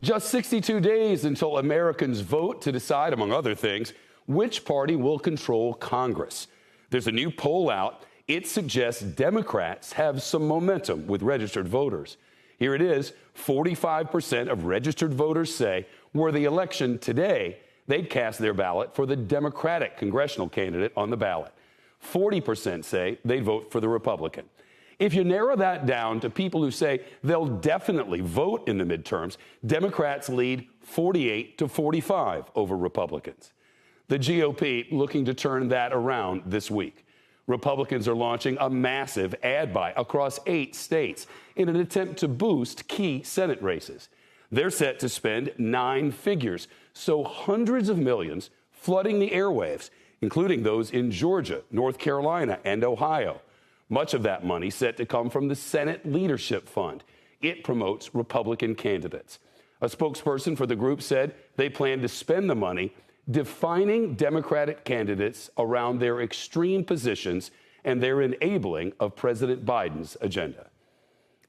Just 62 days until Americans vote to decide, among other things, which party will control Congress. There's a new poll out. It suggests Democrats have some momentum with registered voters. Here it is. 45% of registered voters say were the election today, they'd cast their ballot for the Democratic congressional candidate on the ballot. 40% say they'd vote for the Republican. If you narrow that down to people who say they'll definitely vote in the midterms, Democrats lead 48-45 over Republicans. The GOP looking to turn that around this week. Republicans are launching a massive ad buy across 8 states in an attempt to boost key Senate races. They're set to spend 9 figures, so hundreds of millions flooding the airwaves, including those in Georgia, North Carolina, and Ohio. Much of that money set to come from the Senate Leadership Fund. It promotes Republican candidates. A spokesperson for the group said they plan to spend the money defining Democratic candidates around their extreme positions and their enabling of President Biden's agenda.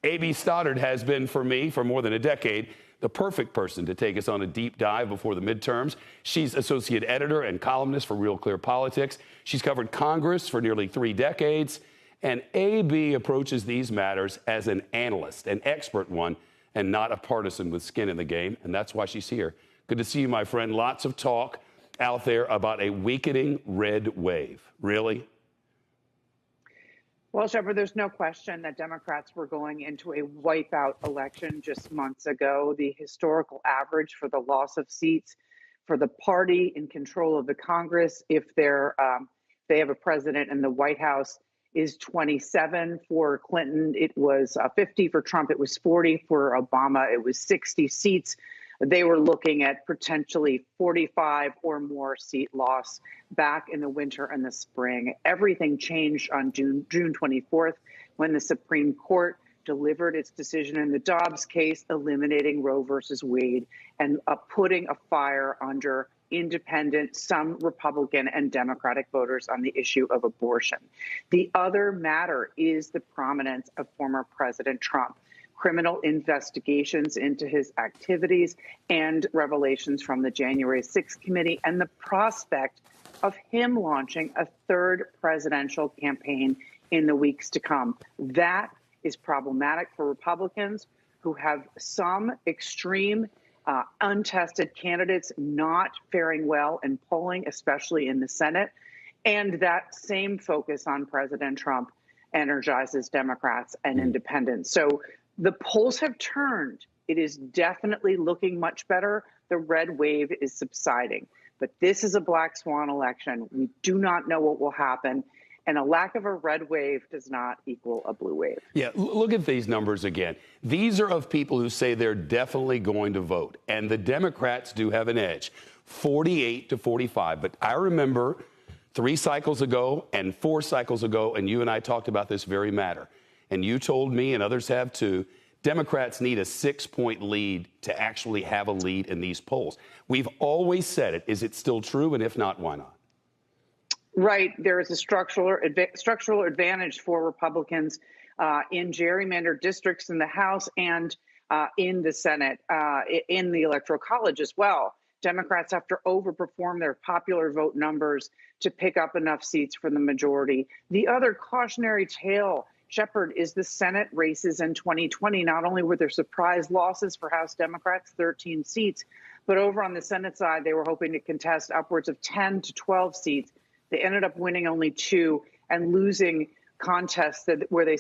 A.B. Stoddard has been, for me, for more than a decade, the perfect person to take us on a deep dive before the midterms. She's associate editor and columnist for Real Clear Politics. She's covered Congress for nearly 3 decades. And A.B. approaches these matters as an analyst, an expert one, and not a partisan with skin in the game. And that's why she's here. Good to see you, my friend. Lots of talk out there about a weakening red wave. Really? Well, Shepard, there's no question that Democrats were going into a wipeout election just months ago. The historical average for the loss of seats for the party in control of the Congress, if they have a president in the White House, is 27. For Clinton, it was 50. For Trump, it was 40. For Obama, it was 60 seats. They were looking at potentially 45 or more seat loss back in the winter and the spring. Everything changed on June 24th when the Supreme Court delivered its decision in the Dobbs case, eliminating Roe versus Wade and putting a fire under independent, some Republican and Democratic voters on the issue of abortion. The other matter is the prominence of former President Trump. Criminal investigations into his activities and revelations from the January 6th committee and the prospect of him launching a 3rd presidential campaign in the weeks to come. That is problematic for Republicans who have some extreme untested candidates not faring well in polling, especially in the Senate. And that same focus on President Trump energizes Democrats and independents. So the polls have turned. It is definitely looking much better. The red wave is subsiding. But this is a black swan election. We do not know what will happen. And a lack of a red wave does not equal a blue wave. Yeah, look at these numbers again. These are of people who say they're definitely going to vote. And the Democrats do have an edge, 48-45. But I remember 3 cycles ago and 4 cycles ago, and you and I talked about this very matter. And you told me, and others have too, Democrats need a 6-point lead to actually have a lead in these polls. We've always said it. Is it still true? And if not, why not? Right. There is a structural advantage for Republicans in gerrymandered districts in the House and in the Senate, in the Electoral College as well. Democrats have to overperform their popular vote numbers to pick up enough seats for the majority. The other cautionary tale, Shepard, is the Senate races in 2020. Not only were there surprise losses for House Democrats, 13 seats, but over on the Senate side, they were hoping to contest upwards of 10 to 12 seats. They ended up winning only 2 and losing contests where they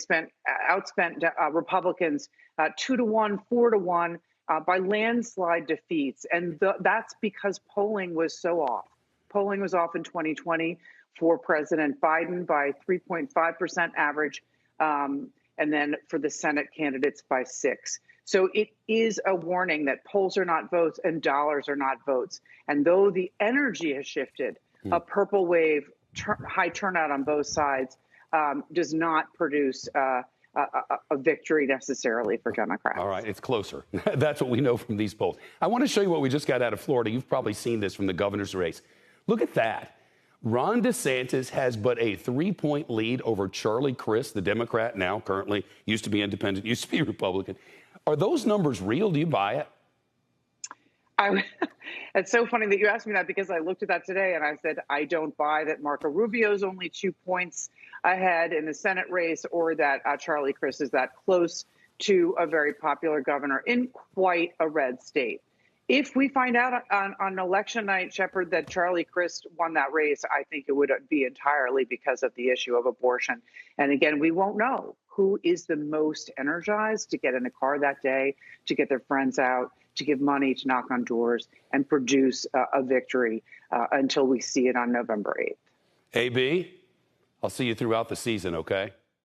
outspent Republicans 2-1, 4-1 by landslide defeats. And that's because polling was so off. Polling was off in 2020 for President Biden by 3.5% average, and then for the Senate candidates by 6. So it is a warning that polls are not votes and dollars are not votes. And though the energy has shifted, a purple wave, high turnout on both sides, does not produce a victory necessarily for Democrats. All right, it's closer. That's what we know from these polls. I want to show you what we just got out of Florida. You've probably seen this from the governor's race. Look at that. Ron DeSantis has but a 3-point lead over Charlie Crist, the Democrat now, currently used to be independent, used to be Republican. Are those numbers real? Do you buy it? I, it's so funny that you asked me that because I looked at that today and I said, I don't buy that Marco Rubio's only 2 points ahead in the Senate race or that Charlie Crist is that close to a very popular governor in quite a red state. If we find out on election night, Shepard, that Charlie Crist won that race, I think it would be entirely because of the issue of abortion. And again, we won't know who is the most energized to get in a car that day, to get their friends out, to give money, to knock on doors, and produce a victory until we see it on November 8th. AB, I'll see you throughout the season, okay?